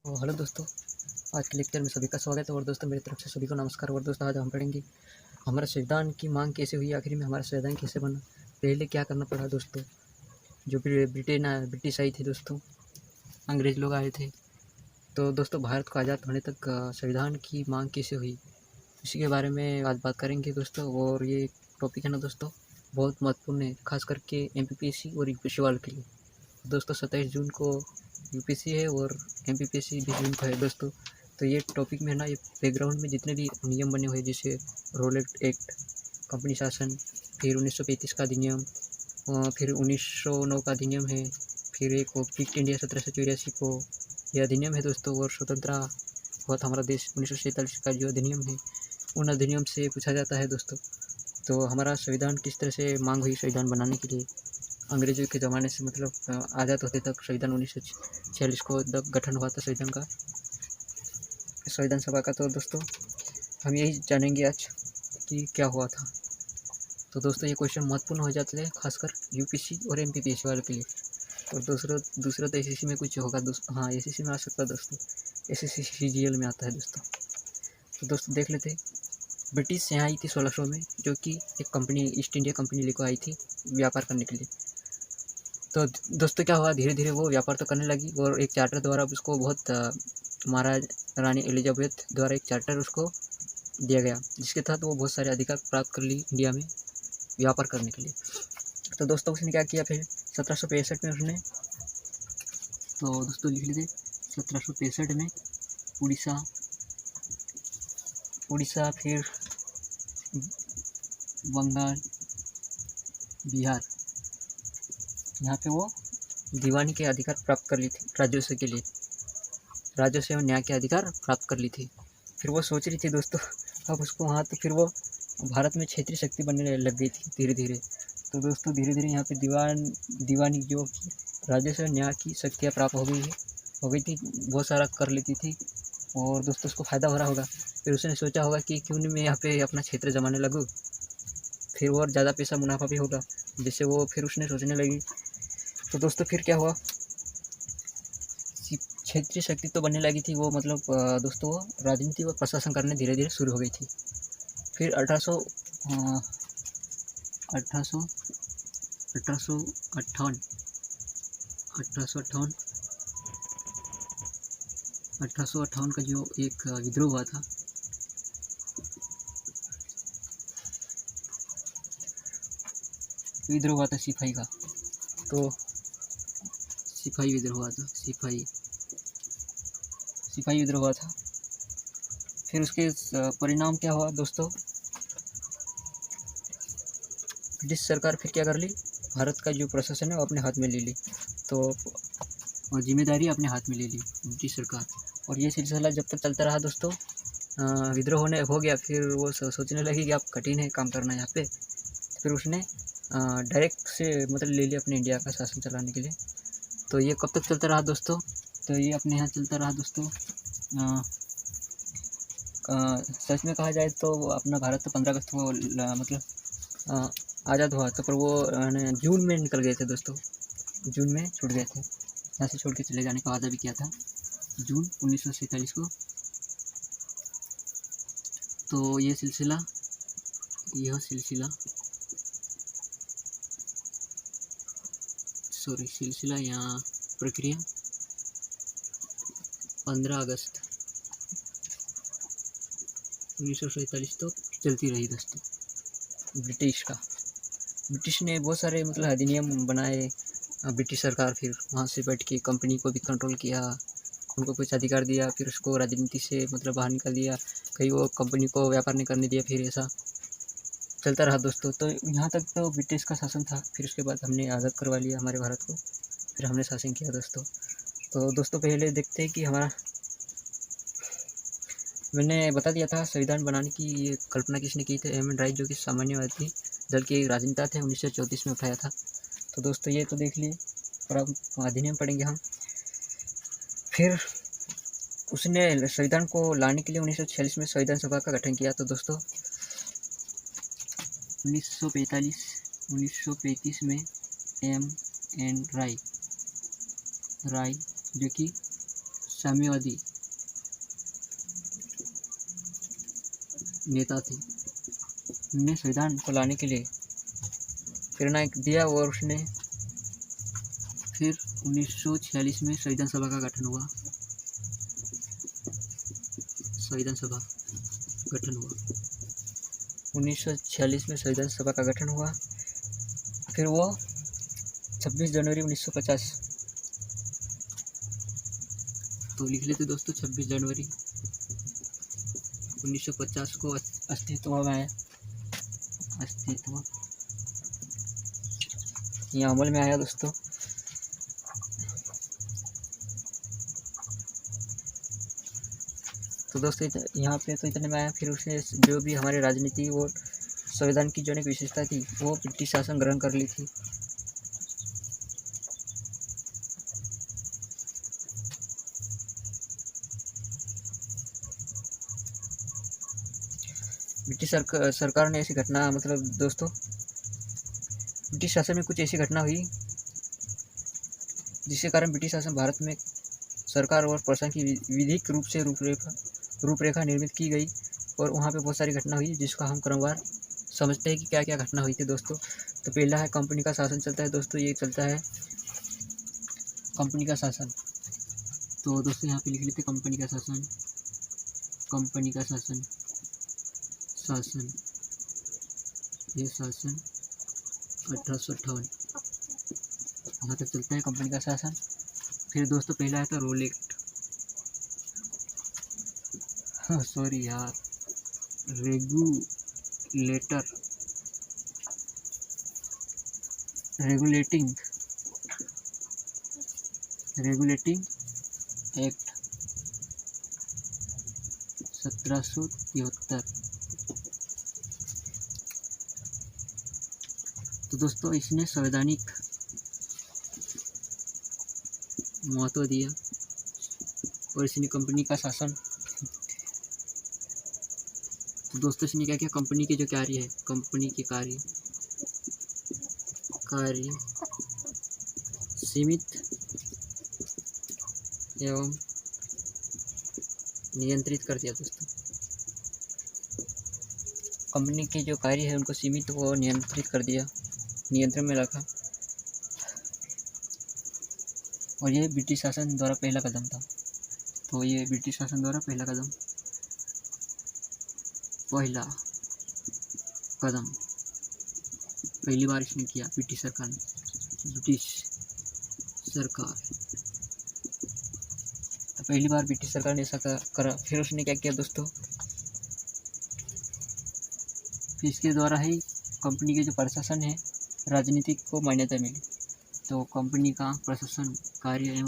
Hello दोस्तों, आज के लेक्चर में सभी का स्वागत है। और दोस्तों मेरी तरफ से सभी को नमस्कार। और दोस्तों आज हम पढ़ेंगे हमारा संविधान की मांग कैसे हुई, आखिर में हमारा संविधान कैसे बना, पहले क्या करना पड़ा दोस्तों। जो ब्रिटिश आई थी दोस्तों, अंग्रेज लोग आए थे, तो दोस्तों भारत को आज़ाद होने तक संविधान की मांग कैसे हुई, इसी के बारे में आज बात करेंगे दोस्तों। और ये टॉपिक है ना दोस्तों, बहुत महत्वपूर्ण है, खास करके MPPSC और UPSC वालों के लिए। दोस्तों 27 जून को UPSC है और MPPSC 20 जून को है दोस्तों। तो ये टॉपिक में है ना, ये बैकग्राउंड में जितने भी नियम बने हुए हैं, जैसे रोल एक्ट, कंपनी शासन, फिर 1935 का अधिनियम, फिर 1909 का अधिनियम है, फिर एक क्विट इंडिया 1784 को यह अधिनियम है दोस्तों। और स्वतंत्रता हुआ था हमारा देश 1947 का जो अधिनियम है, उन अधिनियम से पूछा जाता है दोस्तों। तो हमारा संविधान किस तरह से मांग हुई संविधान बनाने के लिए, अंग्रेजों के ज़माने से मतलब आज़ाद होते तक संविधान 1946 को गठन हुआ था संविधान सभा का। तो दोस्तों हम यही जानेंगे आज कि क्या हुआ था। तो दोस्तों ये क्वेश्चन महत्वपूर्ण हो जाते हैं, खासकर UPSC और MPPSC वालों के लिए। और दूसरा तो SSC में कुछ होगा दोस्तों, हाँ SSC में आ सकता है दोस्तों, SSC CGL में आता है दोस्तों। तो दोस्तों देख लेते हैं। ब्रिटिश यहाँ आई थी 1600 में, जो कि एक कंपनी ईस्ट इंडिया कंपनी लेकर आई थी व्यापार करने के लिए। तो दोस्तों क्या हुआ, धीरे धीरे वो व्यापार तो करने लगी, और एक चार्टर द्वारा उसको बहुत महाराज रानी एलिजाबेथ द्वारा एक चार्टर उसको दिया गया, जिसके तहत वो बहुत सारे अधिकार प्राप्त कर ली इंडिया में व्यापार करने के लिए। तो दोस्तों उसने क्या किया, फिर 1765 में उसने, तो दोस्तों लिख लीजिए 1765 में उड़ीसा फिर बंगाल, बिहार, यहाँ पे वो दीवानी के अधिकार प्राप्त कर ली थी, राजस्व के लिए, राजस्व एवं न्याय के अधिकार प्राप्त कर ली थी। फिर वो सोच रही थी दोस्तों, अब उसको वहाँ तो फिर वो भारत में क्षेत्रीय शक्ति बनने लग गई थी धीरे धीरे। तो दोस्तों धीरे धीरे यहाँ पे दीवानी जो कि राजस्व न्याय की शक्तियाँ प्राप्त हो गई थी, बहुत सारा कर लेती थी, और दोस्तों उसको फ़ायदा हो रहा होगा। फिर उसने सोचा होगा कि क्यों नहीं मैं यहाँ पे अपना क्षेत्र जमाने लगूँ, फिर और ज़्यादा पैसा मुनाफा भी होगा, जिससे वो फिर उसने सोचने लगी। तो दोस्तों फिर क्या हुआ, क्षेत्रीय शक्ति तो बनने लगी थी वो, मतलब दोस्तों वो राजनीति और प्रशासन करने धीरे धीरे शुरू हो गई थी। फिर 1858 का जो एक विद्रोह हुआ था, सिपाही का। तो सिपाही विद्रोह हुआ था, सिपाही विद्रोह हुआ था। फिर उसके परिणाम क्या हुआ दोस्तों, ब्रिटिश सरकार फिर क्या कर ली, भारत का जो प्रशासन है वो अपने हाथ में ले ली, तो जिम्मेदारी अपने हाथ में ले ली ब्रिटिश सरकार। और ये सिलसिला जब तक चलता रहा दोस्तों, विद्रोह हो गया, फिर वो सोचने लगी कि अब कठिन है काम करना यहाँ पे। फिर उसने डायरेक्ट से मतलब ले लिया अपने इंडिया का शासन चलाने के लिए। तो ये कब तक चलता रहा दोस्तों, तो ये अपने यहाँ चलता रहा दोस्तों। सच में कहा जाए तो अपना भारत तो 15 अगस्त को मतलब आज़ाद हुआ, तो पर वो जून में निकल गए थे दोस्तों, जून में छूट गए थे, यहाँ से छोड़ के चले जाने का वादा भी किया था जून 1947 को। तो यह सिलसिला या प्रक्रिया 15 अगस्त 1947 तक चलती रही दोस्तों। ब्रिटिश ने बहुत सारे मतलब अधिनियम बनाए, ब्रिटिश सरकार फिर वहाँ से बैठ के कंपनी को भी कंट्रोल किया, उनको कुछ अधिकार दिया, फिर उसको राजनीति से मतलब बाहर निकाल दिया, कहीं वो कंपनी को व्यापार नहीं करने दिया, फिर ऐसा चलता रहा दोस्तों। तो यहाँ तक तो ब्रिटिश का शासन था। फिर उसके बाद हमने आज़ाद करवा लिया हमारे भारत को, फिर हमने शासन किया दोस्तों। तो दोस्तों पहले देखते हैं कि मैंने बता दिया था संविधान बनाने की ये कल्पना किसने की थी, एम एन राय, जो कि साम्यवादी दल के राजनेता थे, 1934 में उठाया था। तो दोस्तों ये तो देख लिए, और अब अधिनियम पढ़ेंगे हम। फिर उसने संविधान को लाने के लिए 1946 में संविधान सभा का गठन किया। तो दोस्तों 1935 में एम एन राय, जो कि साम्यवादी नेता थे। उन्होंने संविधान को लाने के लिए प्रेरणा दिया और उसने फिर 1946 में संविधान सभा का गठन हुआ। संविधान सभा गठन हुआ 1946 में संविधान सभा का गठन हुआ। फिर वो 26 जनवरी 1950, तो लिख लेते दोस्तों 26 जनवरी 1950 को अस्तित्व में आया। अस्तित्व ये अमल में आया दोस्तों। तो दोस्तों यहाँ पे तो इतने में आया। फिर उसने जो भी हमारे राजनीति और संविधान की जो एक विशेषता थी वो ब्रिटिश शासन ग्रहण कर ली थी। ब्रिटिश सरकार ने ऐसी घटना, मतलब दोस्तों ब्रिटिश शासन में कुछ ऐसी घटना हुई जिसके कारण ब्रिटिश शासन भारत में सरकार और प्रशासन की विधिक रूप से रूपरेखा निर्मित की गई और वहाँ पे बहुत सारी घटना हुई जिसका हम क्रमवार समझते हैं कि क्या क्या घटना हुई थी दोस्तों। तो पहला है कंपनी का शासन चलता है दोस्तों। ये चलता है कंपनी का शासन। तो दोस्तों यहाँ पे लिख लेते कंपनी का शासन। कंपनी का शासन ये शासन 1858 यहाँ तक चलता है कंपनी का शासन। फिर दोस्तों पहला आता है रोल एक्ट। सॉरी यार, रेगुलेटिंग एक्ट 1773। तो दोस्तों इसने संवैधानिक महत्व दिया और इसने कंपनी का शासन। तो दोस्तों इसने क्या किया, कंपनी के जो कार्य है, कंपनी के कार्य सीमित एवं नियंत्रित कर दिया दोस्तों। कंपनी के जो कार्य है उनको सीमित व नियंत्रित कर दिया, नियंत्रण में रखा। और ये ब्रिटिश शासन द्वारा पहला कदम था। तो ये ब्रिटिश शासन द्वारा पहला कदम पहली बार इसने किया ब्रिटिश सरकार। तो पहली बार ब्रिटिश सरकार ने ऐसा करा। फिर उसने क्या किया दोस्तों, फिर इसके द्वारा ही कंपनी के जो प्रशासन है राजनीति को मान्यता मिली। तो कंपनी का प्रशासन कार्य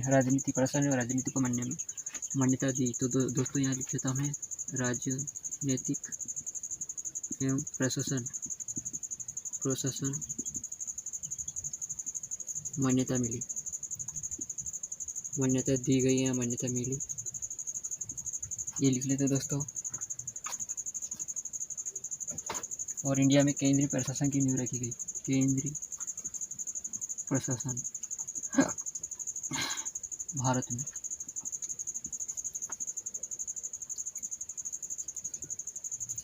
राजनीति प्रशासन और राजनीति को मान्यता दी। तो दोस्तों यहाँ लिख लेता हूँ राजनीतिक एवं प्रशासन मान्यता मिली, मान्यता दी गई या मान्यता मिली, ये लिख लेते दोस्तों। और इंडिया में केंद्रीय प्रशासन की नींव रखी गई। केंद्रीय प्रशासन भारत में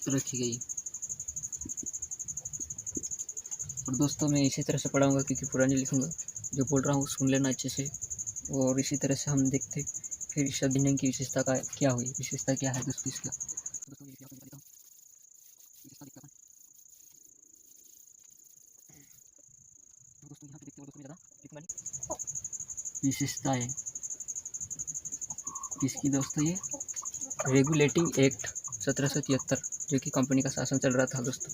रखी गई। और दोस्तों मैं इसी तरह से पढ़ाऊँगा क्योंकि पूरा नहीं लिखूँगा, जो बोल रहा हूँ सुन लेना अच्छे से। और इसी तरह से हम देखते फिर इस अधिनियम की विशेषता का क्या हुई, विशेषता क्या है दोस्तों इसका। विशेषताएं किसकी दोस्तों, ये रेगुलेटिंग एक्ट 1773 जो कि कंपनी का शासन चल रहा था दोस्तों।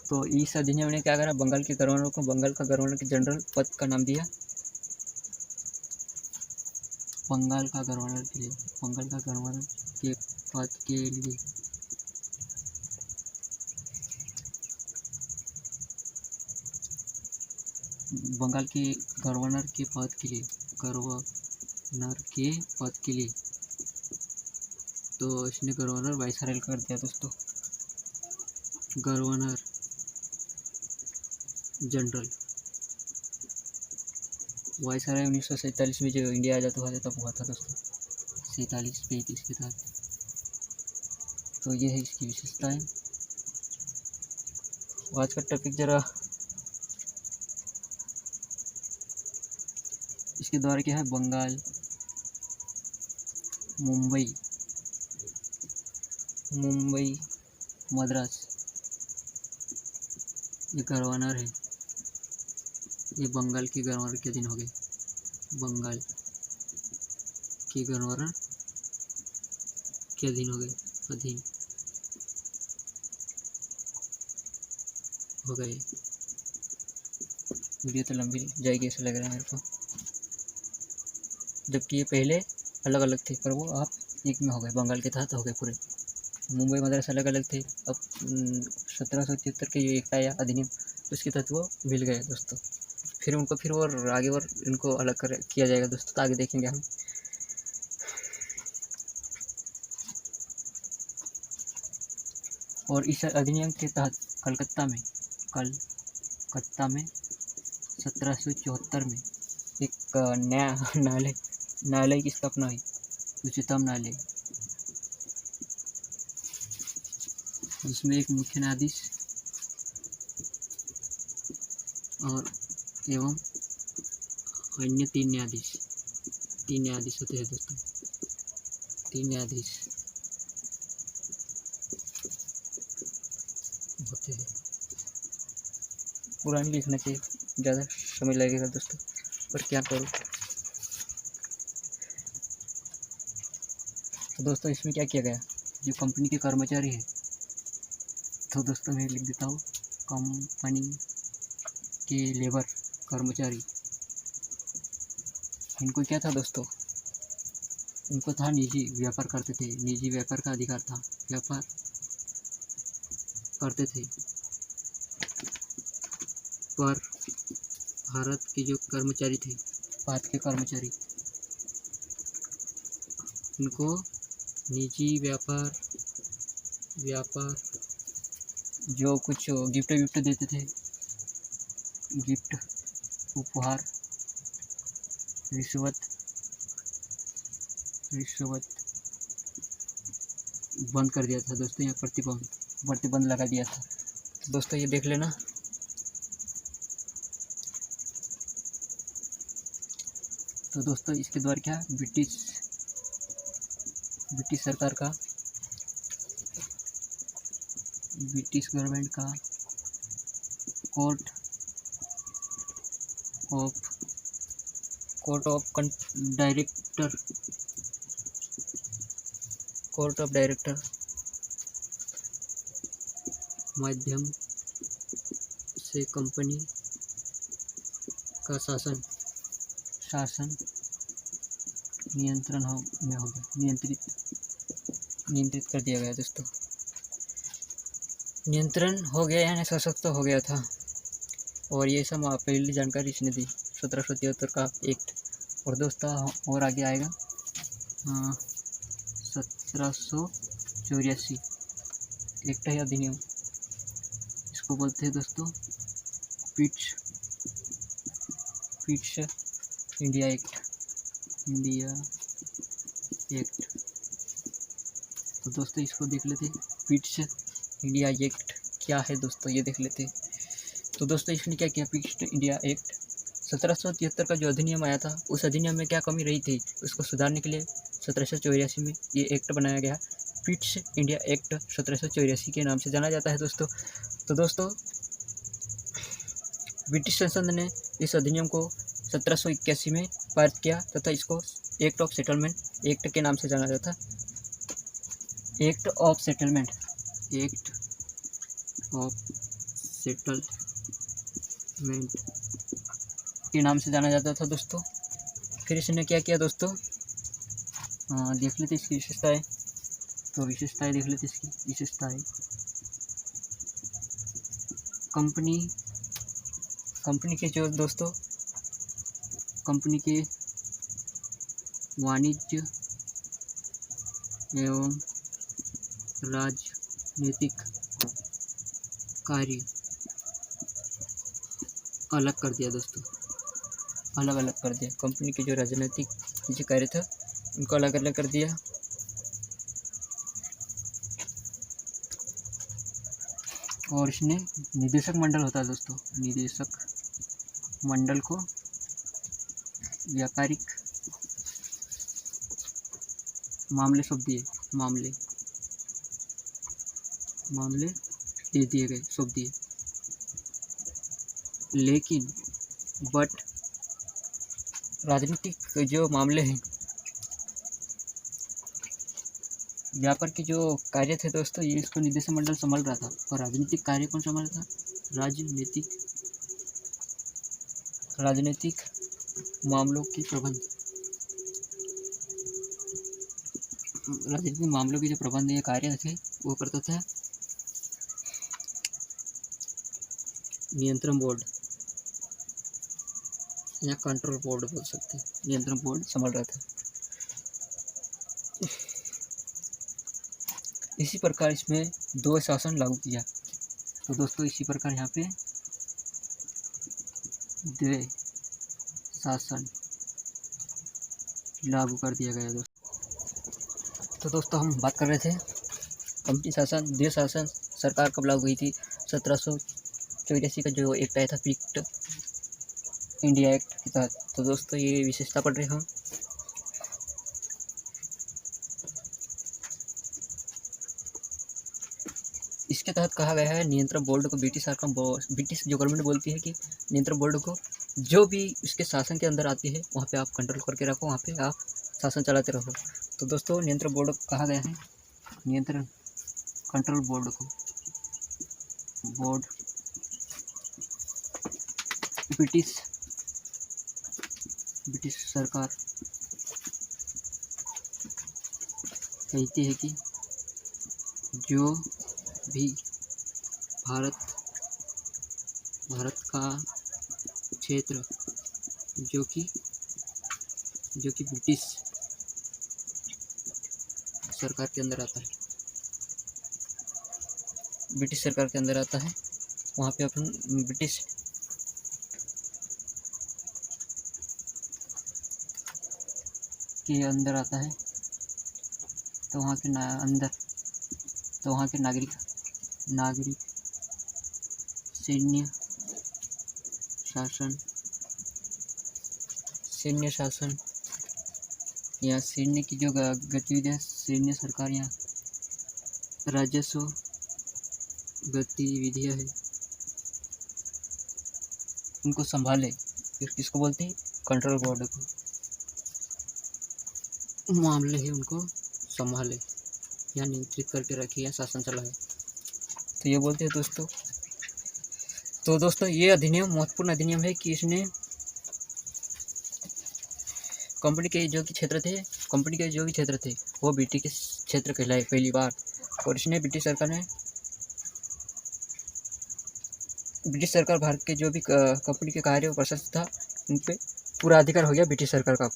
तो इस अधिनियम ने क्या करा, बंगाल के गवर्नर को बंगाल का गवर्नर जनरल पद का नाम दिया। बंगाल का गवर्नर के पद के लिए बंगाल के गवर्नर के पद के लिए तो इसने गवर्नर वाइसराय कर दिया दोस्तों। गवर्नर वायसराय 1947 में जो इंडिया आज़ाद हुआ था तब हुआ था दोस्तों, 47-33 के तहत। तो ये है इसकी विशेषताएं। आज का टॉपिक जरा इसके द्वारा क्या है, बंगाल, मुंबई, मद्रास, ये गवर्नर है। ये बंगाल के गवर्नर के अधीन हो गए, बंगाल के गवर्नर के अधीन हो गए, अधीन हो गए। वीडियो तो लंबी जाएगी ऐसा लग रहा है मेरे को, जबकि ये पहले अलग अलग थे, पर वो आप एक में हो गए, बंगाल के तहत हो गए पूरे। मुंबई मद्रास अलग अलग थे, अब 1773 के ये एक आया अधिनियम, उसके तहत वो मिल गए दोस्तों। फिर उनको फिर और आगे और इनको अलग कर किया जाएगा दोस्तों, तो आगे देखेंगे हम। और इस अधिनियम के तहत कलकत्ता में 1774 में एक नया न्यायालय की स्थापना हुई, उच्चतम न्यायालय, जिसमें एक मुख्य न्यायाधीश और एवं अन्य तीन न्यायाधीश होते हैं दोस्तों, 3 न्यायाधीश होते हैं। पुरानी लिखने से ज़्यादा समय लगेगा दोस्तों, पर क्या करूँ। तो दोस्तों इसमें क्या किया गया, जो कंपनी के कर्मचारी है, तो दोस्तों मैं लिख देता हूँ, कंपनी के लेबर कर्मचारी, इनको क्या था दोस्तों, इनको था निजी व्यापार करते थे, निजी व्यापार का अधिकार था, व्यापार करते थे। पर भारत के जो कर्मचारी थे, भारत के कर्मचारी, इनको निजी व्यापार जो कुछ गिफ्ट देते थे, गिफ्ट, उपहार, रिश्वत बंद कर दिया था दोस्तों, यहाँ प्रतिबंध लगा दिया था। तो दोस्तों ये देख लेना। तो दोस्तों इसके द्वारा क्या, ब्रिटिश सरकार का, ब्रिटिश गवर्नमेंट का कोर्ट ऑफ डायरेक्टर माध्यम से कंपनी का शासन नियंत्रित कर दिया गया दोस्तों। नियंत्रण हो गया यानी सशक्त हो गया था। और ये सब पहली जानकारी इसने दी, 1773 का एक्ट। और दोस्तों और आगे आएगा 1784 एक्ट है, अधिनियम, इसको बोलते हैं दोस्तों पिट्स इंडिया एक्ट। तो दोस्तों इसको देख लेते, पिट्स इंडिया एक्ट क्या है दोस्तों, ये देख लेते। तो दोस्तों इसने क्या किया, पिट्स इंडिया एक्ट 1773 का जो अधिनियम आया था, उस अधिनियम में क्या कमी रही थी, उसको सुधारने के लिए 1784 में ये एक्ट बनाया गया। पिट्स इंडिया एक्ट 1784 के नाम से जाना जाता है दोस्तों। तो दोस्तों ब्रिटिश संसद ने इस अधिनियम को 1781 में पारित किया तथा इसको एक्ट ऑफ सेटलमेंट एक्ट के नाम से जाना जाता, एक्ट ऑफ सेटलमेंट के नाम से जाना जाता था दोस्तों। फिर इसने क्या किया दोस्तों, देख लेते इसकी विशेषताएं। तो विशेषताएं देख लेते इसकी विशेषताएं। कंपनी के जो दोस्तों, कंपनी के वाणिज्य एवं राजनीतिक कार्य अलग कर दिया दोस्तों, अलग अलग कर दिया। कंपनी के जो राजनीतिक जो कार्य था उनको अलग अलग कर दिया। और इसने निदेशक मंडल होता है दोस्तों, निदेशक मंडल को व्यापारिक मामले सौंप दिए, मामले दे दिए गए, सौंप दिए। लेकिन बट राजनीतिक जो मामले हैं, व्यापार के जो कार्य थे दोस्तों, ये इसको निदेशक मंडल संभाल रहा था। और राजनीतिक कार्य कौन संभाल रहा था? राजनीतिक मामलों की प्रबंध, राजनीतिक मामलों के जो प्रबंध या कार्य थे वो करता था नियंत्रण बोर्ड या कंट्रोल बोर्ड बोल सकते हैं। नियंत्रण बोर्ड संभाल रहा था। इसी प्रकार इसमें 2 शासन लागू किया। तो दोस्तों इसी प्रकार यहाँ पे 2 शासन लागू कर दिया गया दोस्तों। तो दोस्तों हम बात कर रहे थे कंपनी शासन, 2 शासन सरकार कब लागू हुई थी? 1784 का जो एक्ट आया था, पिक्ट इंडिया एक्ट के तहत। तो दोस्तों ये विशेषता पढ़ रहे हम। इसके तहत कहा गया है नियंत्रण बोर्ड को ब्रिटिश जो गवर्नमेंट बोलती है कि नियंत्रण बोर्ड को जो भी उसके शासन के अंदर आती है वहाँ पे आप कंट्रोल करके रखो, वहाँ पे आप शासन चलाते रहो। तो दोस्तों नियंत्रण बोर्ड को कहा गया है, नियंत्रण कंट्रोल बोर्ड को ब्रिटिश सरकार कहती है कि जो भी भारत का क्षेत्र जो कि ब्रिटिश सरकार के अंदर आता है, वहाँ पे अपन ब्रिटिश के अंदर आता है, तो वहाँ के नागरिक सैन्य शासन या सैन्य की जो गतिविधियाँ, सैन्य सरकार या राजस्व गतिविधियाँ है उनको संभाले। फिर किसको बोलते हैं? कंट्रोल बोर्ड को। मामले है उनको संभाले या नियंत्रित करके रखे या शासन चलाए, तो ये बोलते हैं दोस्तों। तो दोस्तों ये अधिनियम महत्वपूर्ण अधिनियम है कि इसने कंपनी के जो भी क्षेत्र थे वो ब्रिटिश क्षेत्र कहलाए पहली बार। और इसने ब्रिटिश सरकार भारत के जो भी कंपनी के कार्य प्रशासन था उन पर पूरा अधिकार हो गया ब्रिटिश सरकार का।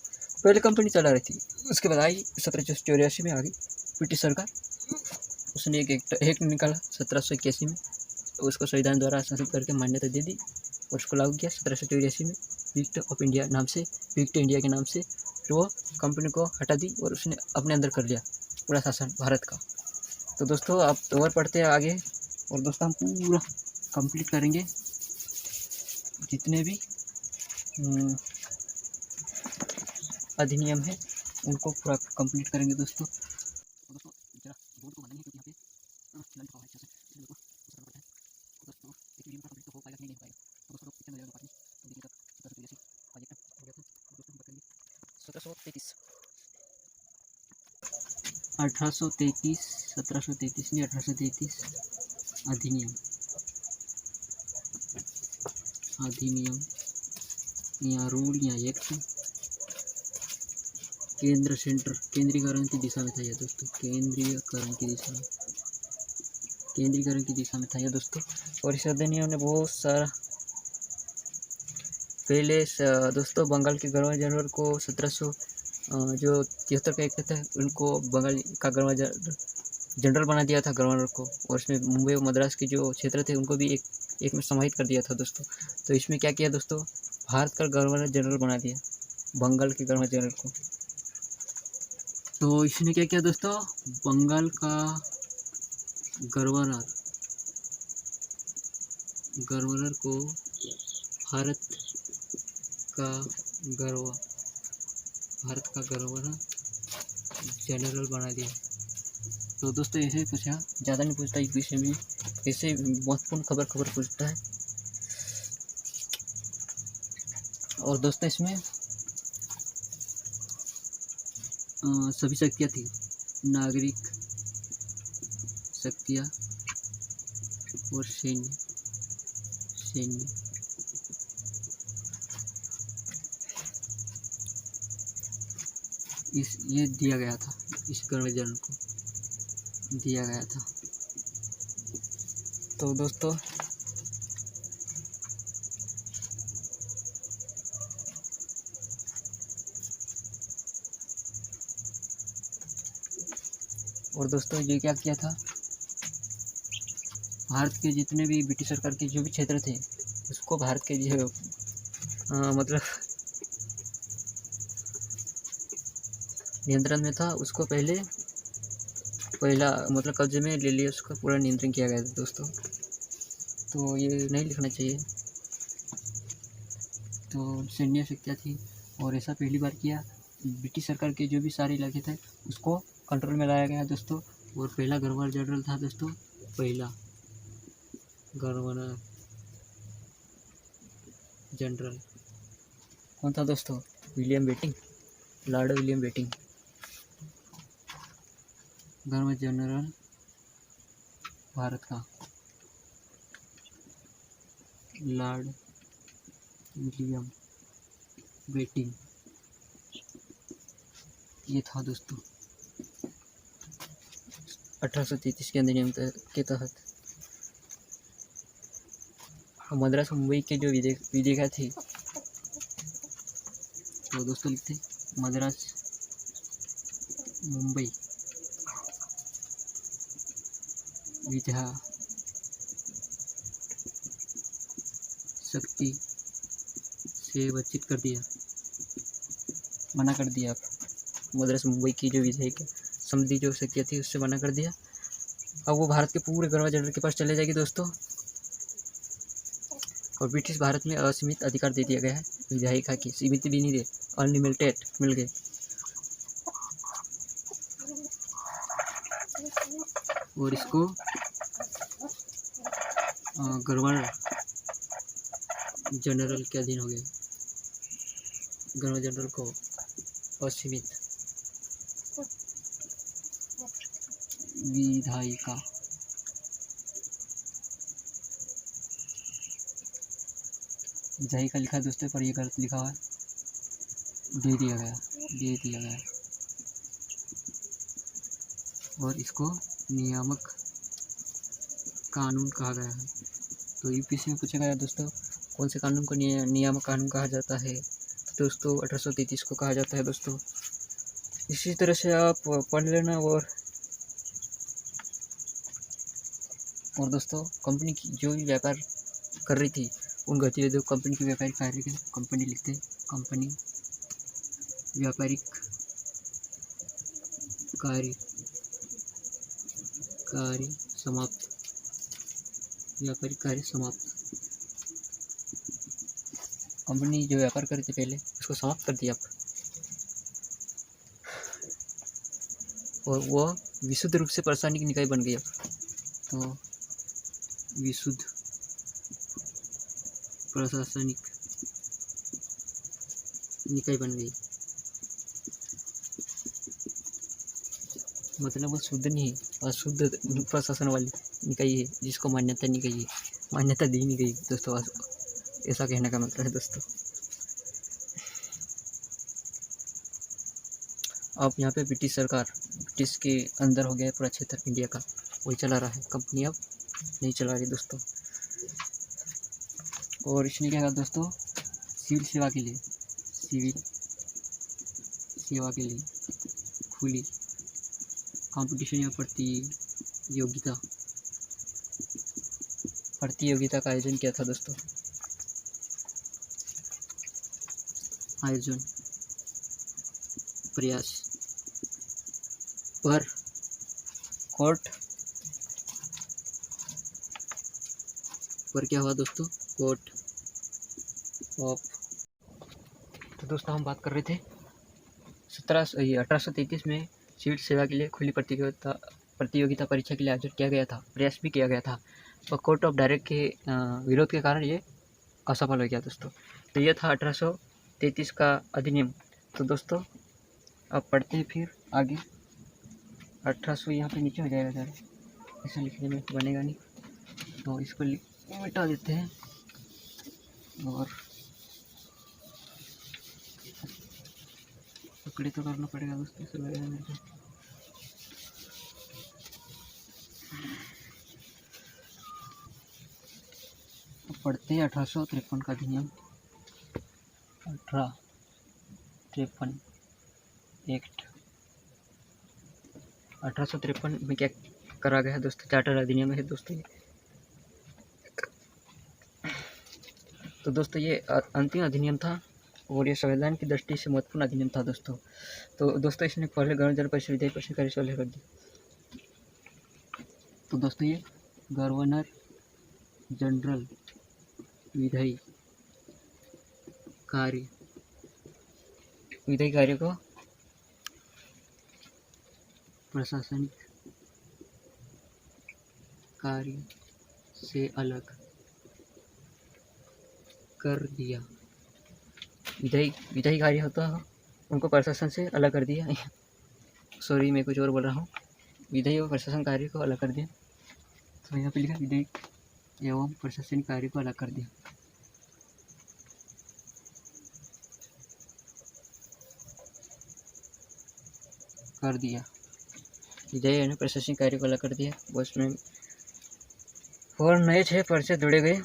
पहले कंपनी चला रही थी, उसके बाद आई 1784 में आ गई ब्रिटिश सरकार। उसने एक एक्ट निकाला 1781 में, तो उसको संविधान द्वारा संशोधित करके मान्यता दे दी और उसको लागू किया 1784 में पिक्ट इंडिया के नाम से। फिर वो कंपनी को हटा दी और उसने अपने अंदर कर लिया पूरा शासन भारत का। तो दोस्तों आप और पढ़ते हैं आगे, और दोस्तों हम पूरा कंप्लीट करेंगे जितने भी अधिनियम है उनको पूरा कंप्लीट करेंगे दोस्तों। जरा बोर्ड को बनाएंगे क्योंकि यहाँ पे लंच का अच्छा से दोस्तों एक वीडियो कंप्लीट तो हो पाएगा कि नहीं हो पाएगा। तो दोस्तों कितने बजे बाकी तो देखिए 1783 प्रोजेक्ट हो गया था। दोस्तों हम करेंगे 1733 अधिनियम या रूल या एक्ट केंद्रीकरण की दिशा में था ये दोस्तों, केंद्रीकरण की दिशा में था ये दोस्तों। और इस अधिनियम ने बहुत सारा पहले दोस्तों बंगाल के गवर्नर जनरल को 1773 का एक्ट था, उनको बंगाल का गवर्नर जनरल बना दिया था गवर्नर को। और इसमें मुंबई और मद्रास के जो क्षेत्र थे उनको भी एक में समाहित कर दिया था दोस्तों। तो इसमें क्या किया दोस्तों, भारत का गवर्नर जनरल बना दिया, बंगाल के गवर्नर जनरल को। तो इसने क्या किया दोस्तों, बंगाल का गवर्नर को भारत का गवर्नर जनरल बना दिया। तो दोस्तों ऐसे ही पूछा, ज़्यादा नहीं पूछता इस विषय में, ऐसे महत्वपूर्ण खबर पूछता है। और दोस्तों इसमें सभी शक्तियाँ थी, नागरिक शक्तियाँ और सैन्य ये दिया गया था, इस गवर्नर जनरल को दिया गया था। तो दोस्तों और दोस्तों ये क्या किया था, भारत के जितने भी ब्रिटिश सरकार के जो भी क्षेत्र थे उसको भारत के जो मतलब नियंत्रण में था, उसको पहला मतलब कब्जे में ले लिया, उसका पूरा नियंत्रण किया गया था दोस्तों। तो ये नहीं लिखना चाहिए। तो सैन्य शक्तियाँ थी और ऐसा पहली बार किया, ब्रिटिश सरकार के जो भी सारे इलाके थे उसको कंट्रोल में लाया गया दोस्तों। और पहला गवर्नर जनरल था दोस्तों, पहला गवर्नर जनरल कौन था दोस्तों, William Bentinck, Lord William Bentinck, governor general Bharat का लॉर्ड विलियम बेटिंग, ये था दोस्तों 1833 के अधिनियम के तहत। मद्रास मुंबई के जो विधेयक थी, तो दोस्तों लिखते मद्रास मुंबई विधा शक्ति से वंचित कर दिया, मना कर दिया। मद्रास मुंबई की जो विधेयक संबंधी जो शक्तियाँ थी उससे मना कर दिया। अब वो भारत के पूरे गवर्नर जनरल के पास चले जाएगी दोस्तों। और ब्रिटिश भारत में असीमित अधिकार दे दिया गया है, विधायिका की सीमित भी नहीं दे, अनलिमिटेड मिल गए। और इसको गवर्नर जनरल के अधीन हो गए, गवर्नर जनरल को असीमित विधायिका लिखा दोस्तों, पर ये गलत लिखा हुआ है, दे दिया गया। और इसको नियामक कानून कहा गया है। तो यूपीएससी में पूछा गया दोस्तों, कौन से कानून को नियामक कानून कहा जाता है, तो दोस्तों 1833 को कहा जाता है दोस्तों। इसी तरह से आप पढ़ लेना। और दोस्तों कंपनी की जो भी व्यापार कर रही थी उन गतिविधियों को कंपनी की व्यापारिक कार्य के कंपनी लिखते हैं, कंपनी व्यापारिक कार्य समाप्त, व्यापारिक कार्य समाप्त। कंपनी जो व्यापार कर रही थी पहले उसको समाप्त कर दिया और वह विशुद्ध रूप से प्रशासनिक निकाय बन गई। तो विशुद्ध प्रशासनिक निकाय बन गई, मतलब वो शुद्ध नहीं, अशुद्ध प्रशासन वाली निकाय है जिसको मान्यता नहीं गई है, मान्यता दी नहीं गई दोस्तों, ऐसा कहने का मतलब है दोस्तों। अब यहाँ पे ब्रिटिश के अंदर हो गया पूरा क्षेत्र इंडिया का, वही चला रहा है, कंपनी अब नहीं चला रही दोस्तों। और इसने क्या कहा दोस्तों, सिविल सेवा के लिए खुली कंपटीशन या प्रतियोगिता का आयोजन किया था दोस्तों। आयोजन प्रयास पर कोर्ट पर क्या हुआ दोस्तों, कोर्ट ऑफ। तो दोस्तों हम बात कर रहे थे 1833 में सिविल सेवा के लिए खुली प्रतियोगिता परीक्षा के लिए आयोजन किया गया था, प्रयास भी किया गया था, और कोर्ट ऑफ डायरेक्ट के विरोध के कारण ये असफल हो गया दोस्तों। तो ये था 1833 का अधिनियम। तो दोस्तों अब पढ़ते हैं फिर आगे। 1800 यहाँ पे नीचे हो जाएगा ज़रा, इसे लिखने में बनेगा नहीं, तो इसको मिटा देते हैं। और पकड़े तो करना पड़ेगा दोस्तों, इसे लगेगा मेरे को। पढ़ते हैं 1853 का अधिनियम, 1853 एक्ट। 1853 में क्या करा गया है दोस्तों, चार्टर अधिनियम है दोस्तों ये। तो दोस्तों ये अंतिम अधिनियम था और ये संविधान की दृष्टि से महत्वपूर्ण अधिनियम था दोस्तों। तो दोस्तों इसने पहले गवर्नर जनरल परिषद विधायी परिषद कार्य से कर दी। तो दोस्तों ये गवर्नर जनरल विधायी कार्य को प्रशासनिक कार्य से अलग कर दिया। विधायी कार्य होता है उनको प्रशासन से अलग कर दिया। सॉरी मैं कुछ और बोल रहा हूँ, विधायी और प्रशासन कार्य को अलग कर दिया। तो यहाँ पे लिखा विधायी एवं प्रशासनिक कार्य को अलग कर दिया। विधायी एवं प्रशासनिक कार्य को अलग कर दिया। उसमें और नए 6 परिषद जुड़े गए।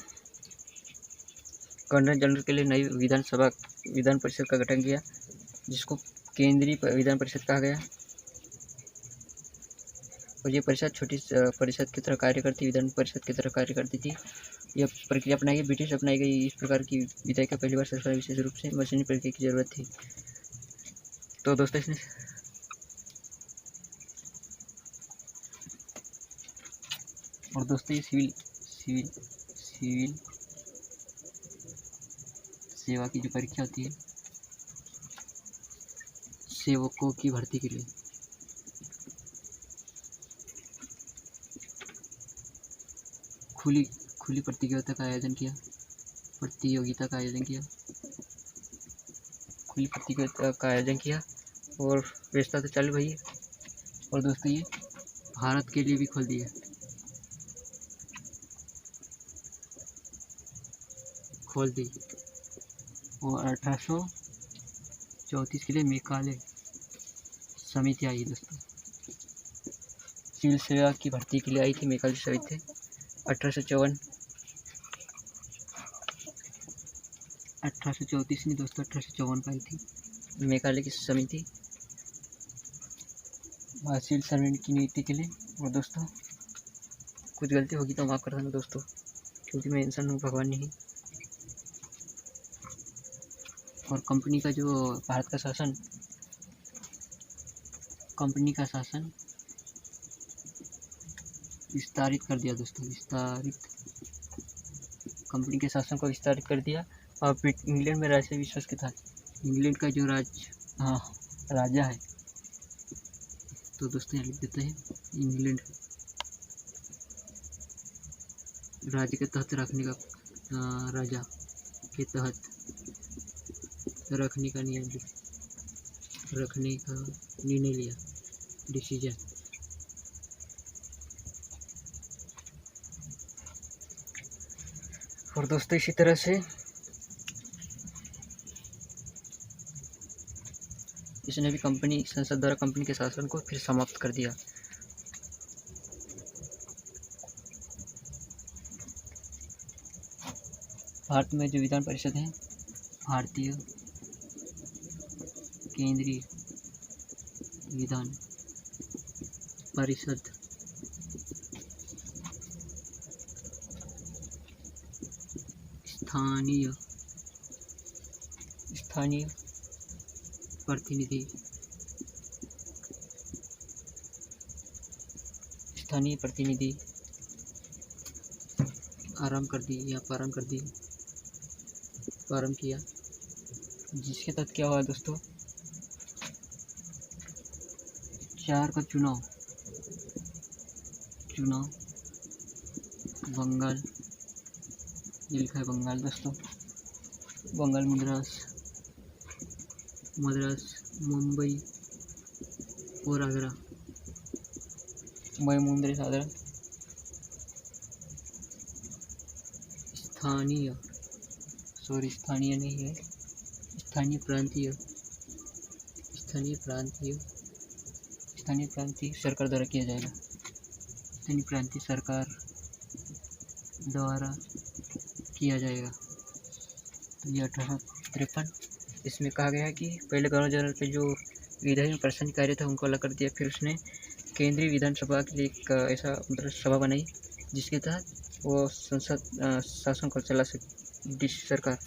गवर्नर जनरल के लिए नई विधान परिषद का गठन किया, जिसको केंद्रीय विधान परिषद कहा गया। और ये परिषद छोटी परिषद की तरह कार्य करती, विधान परिषद की तरह कार्य करती थी। यह प्रक्रिया अपनाई गई, ब्रिटिश अपनाई गई इस प्रकार की विधायी का पहली बार सरकार विशेष रूप से मशीनी प्रक्रिया की जरूरत थी। तो दोस्तों इसने और दोस्तों ये सिविल सेवा की जो परीक्षा होती है सेवकों की भर्ती के लिए, खुली प्रतियोगिता का आयोजन किया। खुली प्रतियोगिता का आयोजन किया और व्यवस्था तो चालू रही। और दोस्तों ये भारत के लिए भी खोल दी। और 1834 के लिए मेघालय समिति आई दोस्तों, सिविल सेवा की भर्ती के लिए आई थी मेघालय समिति। 1834 में दोस्तों 1854 में आई थी मेघालय की समिति सिविल सर्वेंट की नियुक्ति के लिए। और दोस्तों कुछ गलती होगी तो माफ़ कर देना दोस्तों, क्योंकि मैं इंसान हूँ, भगवान नहीं। और कंपनी का जो भारत का शासन, कंपनी का शासन विस्तारित कर दिया दोस्तों, कंपनी के शासन को विस्तारित कर दिया। और इंग्लैंड में राज्य विश्वास के था, इंग्लैंड का जो राजा है, तो दोस्तों यहाँ लिख देते हैं इंग्लैंड राज्य के तहत रखने का राजा के तहत रखने का निर्णय लिया, डिसीजन। और दोस्तों इसी तरह से इसने भी संसद द्वारा कंपनी के शासन को फिर समाप्त कर दिया। भारत में जो विधान परिषद है, भारतीय केंद्रीय विधान परिषद, स्थानीय प्रतिनिधि, स्थानीय प्रतिनिधि आराम कर दी या प्रारंभ कर दी, प्रारंभ किया, जिसके तहत क्या हुआ दोस्तों, 4 का चुनाव बंगाल, ये लिखा है बंगाल दोस्तों, बंगाल, मद्रास, मुंबई और आगरा, मुंबई आगरा, स्थानीय नहीं है, स्थानीय प्रांतीय सरकार द्वारा किया जाएगा, स्थानीय प्रांतीय सरकार द्वारा किया जाएगा। ये 1853, इसमें कहा गया है कि पहले गवर्नर जनरल के जो विधायी प्रशासनिक कार्य था उनको अलग कर दिया, फिर उसने केंद्रीय विधानसभा के लिए एक ऐसा सभा बनाई जिसके तहत वो संसद शासन को चला सके, ब्रिटिश सरकार,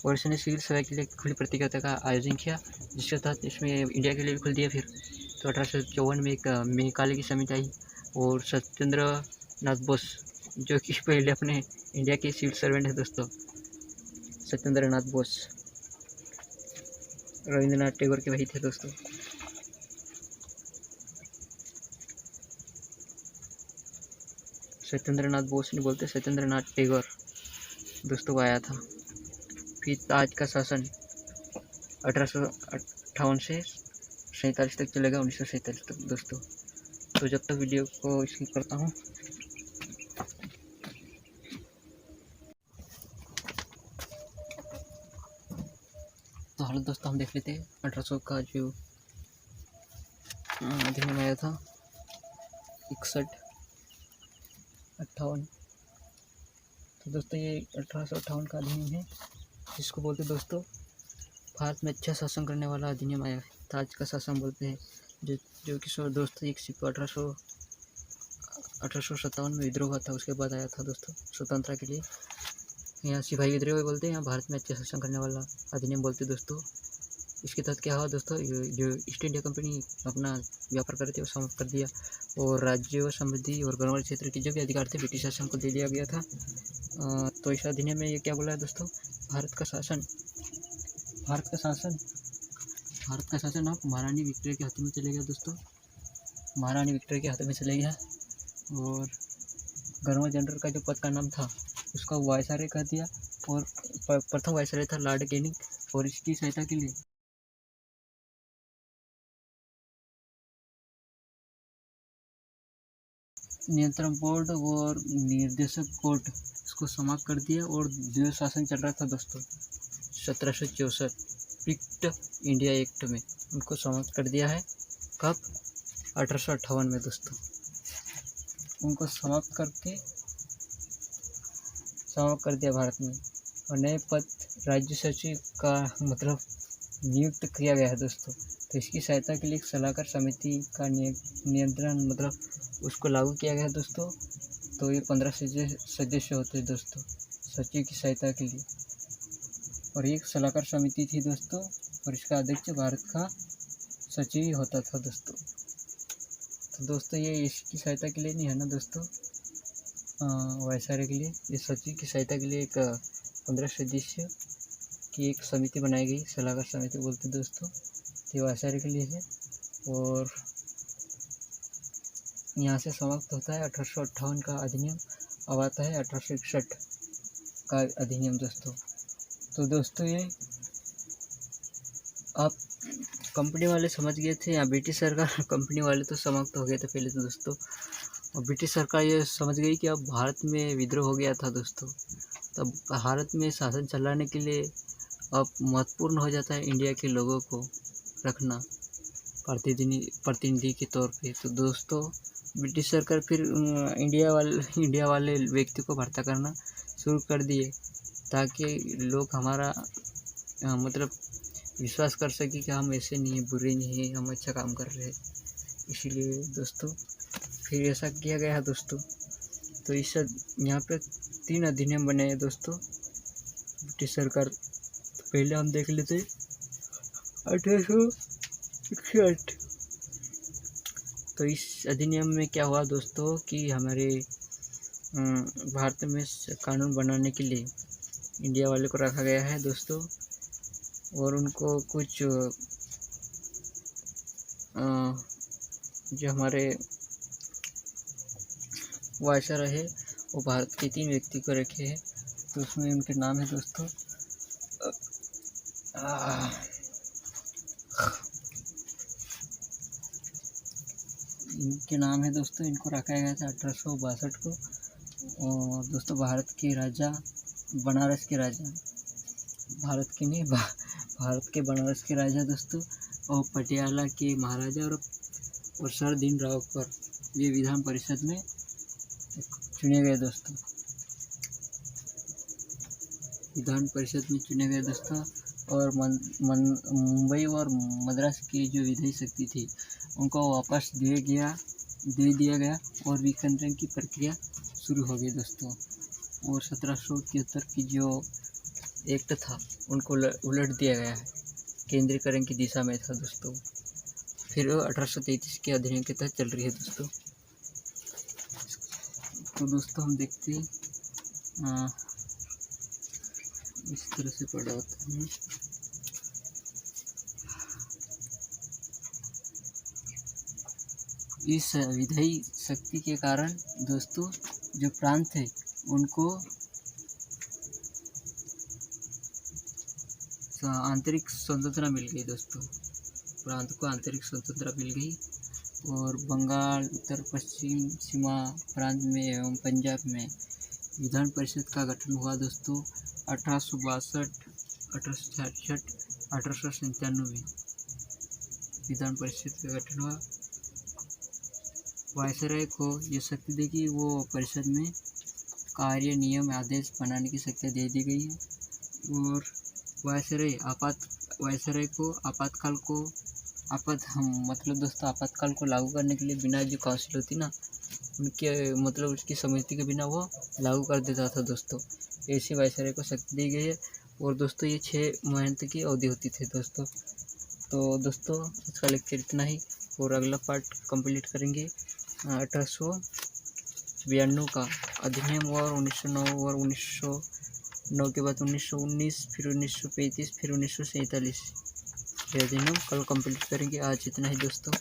और इसने सिविल सेवा के लिए खुली प्रतियोगिता का आयोजन किया, जिसके तहत इसमें इंडिया के लिए भी खुल दिया। फिर तो 1854 में एक मेघालय की समिति आई और सत्येंद्र नाथ बोस, जो कि पहले अपने इंडिया के सिविल सर्वेंट है दोस्तों, सत्येंद्र नाथ बोस, रविंद्रनाथ टैगोर के वही थे दोस्तों। सत्येंद्र नाथ बोस नहीं बोलते, सत्येंद्र नाथ टैगोर दोस्तों आया था। फिर आज का शासन 1858 से 47 तक चलेगा, 1947 तक दोस्तों। तो जब तक वीडियो को स्किप करता हूँ, तो हाल दोस्तों हम देख लेते हैं 1800 का जो अधिनियम आया था, 61-58। तो दोस्तों ये 1858 का अधिनियम है, जिसको बोलते दोस्तों भारत में अच्छा शासन करने वाला अधिनियम आया है, ताज का शासन बोलते हैं, जो कि दोस्तों एक सिर्फ 1857 में विद्रोह हुआ था, उसके बाद आया था दोस्तों स्वतंत्रता के लिए। यहाँ सिपाही विद्रोह बोलते हैं, यहाँ भारत में अच्छा शासन करने वाला अधिनियम बोलते दोस्तों। इसके तहत क्या हुआ दोस्तों, जो ईस्ट इंडिया कंपनी अपना व्यापार करते वो समाप्त कर दिया, और राज्य समृद्धि और गवर्नर क्षेत्र के जो भी अधिकार थे ब्रिटिश शासन को दे दिया गया था। तो इस अधिनियम में ये क्या बोला है दोस्तों, भारत का शासन अब महारानी विक्टोरिया के हाथों में चले गया दोस्तों, महारानी विक्टोरिया के हाथों में चले गया, और गवर्नर जनरल का जो पद का नाम था उसका वायसराय कर दिया, और प्रथम वायसराय था लॉर्ड कैनिंग, और इसकी सहायता के लिए नियंत्रण बोर्ड और निर्देशक बोर्ड इसको समाप्त कर दिया, और द्वैध शासन चल रहा था दोस्तों। 1764 पिक्ट इंडिया एक्ट में उनको समाप्त कर दिया है। कब? 1858 में दोस्तों, उनको समाप्त कर दिया भारत में, और नए पद राज्य सचिव का मतलब नियुक्त किया गया है दोस्तों। तो इसकी सहायता के लिए एक सलाहकार समिति का नियंत्रण मतलब उसको लागू किया गया है दोस्तों। तो ये 15 सदस्य होते हैं दोस्तों सचिव की सहायता के लिए, और एक सलाहकार समिति थी दोस्तों, और इसका अध्यक्ष भारत का सचिव होता था दोस्तों। तो दोस्तों ये इसकी सहायता के लिए नहीं है ना दोस्तों, वायसराय के लिए, ये सचिव की सहायता के लिए एक 15 सदस्य की एक समिति बनाई गई, सलाहकार समिति बोलते दोस्तों। ये वायसराय के लिए है, और यहाँ से समाप्त होता है 1858 का अधिनियम। अब आता है 1861 का अधिनियम दोस्तों। तो दोस्तों ये आप कंपनी वाले समझ गए थे, या ब्रिटिश सरकार, कंपनी वाले तो समाप्त हो गए थे पहले तो दोस्तों, और ब्रिटिश सरकार ये समझ गई कि अब भारत में विद्रोह हो गया था दोस्तों, तब भारत में शासन चलाने के लिए अब महत्वपूर्ण हो जाता है इंडिया के लोगों को रखना प्रतिनिधि के तौर पे। तो दोस्तों ब्रिटिश सरकार फिर इंडिया वाले व्यक्ति को भर्ता करना शुरू कर दिए, ताकि लोग हमारा मतलब विश्वास कर सके कि हम ऐसे नहीं हैं, बुरे नहीं हैं, हम अच्छा काम कर रहे हैं। इसीलिए दोस्तों फिर ऐसा किया गया है दोस्तों। तो इस यहाँ पे 3 अधिनियम बने हैं दोस्तों ब्रिटिश सरकार। तो पहले हम देख लेते 1861। तो इस अधिनियम में क्या हुआ दोस्तों कि हमारे भारत में कानून बनाने के लिए इंडिया वाले को रखा गया है दोस्तों, और उनको कुछ जो हमारे वायसराय है वो भारत के 3 व्यक्ति को रखे हैं। तो उसमें उनके नाम है दोस्तों इनके नाम है दोस्तों, इनको रखा गया था 1862 को। और दोस्तों भारत के राजा, बनारस के राजा, भारत के नहीं भारत के बनारस के राजा दोस्तों, और पटियाला के महाराजा और सर दीन राव पर ये विधान परिषद में चुने गए दोस्तों। विधान परिषद में चुने गए दोस्तों। और मुंबई और मद्रास की जो विधायी शक्ति थी उनको वापस दे दिया गया और विकेंद्रीकरण की प्रक्रिया शुरू हो गई दोस्तों। और 1773 की जो एक्ट था उनको उलट दिया गया है, केंद्रीकरण की दिशा में था दोस्तों। फिर 1833 के अधिनियम के तहत चल रही है दोस्तों। तो दोस्तों हम देखते हैं इस तरह से पढ़ा होता है। इस विधायी शक्ति के कारण दोस्तों जो प्रांत है उनको आंतरिक स्वतंत्रता मिल गई दोस्तों। प्रांत को आंतरिक स्वतंत्रता मिल गई। और बंगाल, उत्तर पश्चिम सीमा प्रांत में एवं पंजाब में विधान परिषद का गठन हुआ दोस्तों 1862, 1866, 1897 में विधान परिषद का गठन हुआ। वायसराय को ये शक्ति दी कि वो परिषद में कार्य, नियम, आदेश बनाने की शक्ति दे दी गई है। और वायसराय को आपातकाल को लागू करने के लिए बिना जो काउंसिल होती ना उनके उसकी सम्मति के बिना वो लागू कर देता था दोस्तों। ऐसी वायसराय को शक्ति दी गई है। और दोस्तों ये 6 महीने तक की अवधि होती थी दोस्तों। तो दोस्तों आज का लेक्चर इतना ही, और अगला पार्ट कंप्लीट करेंगे 1892 का अधिनियम, और 1909 और 1909 के बाद 1919, फिर 1935, फिर 1947 ये अधिनियम कल कंप्लीट करेंगे। आज इतना ही दोस्तों।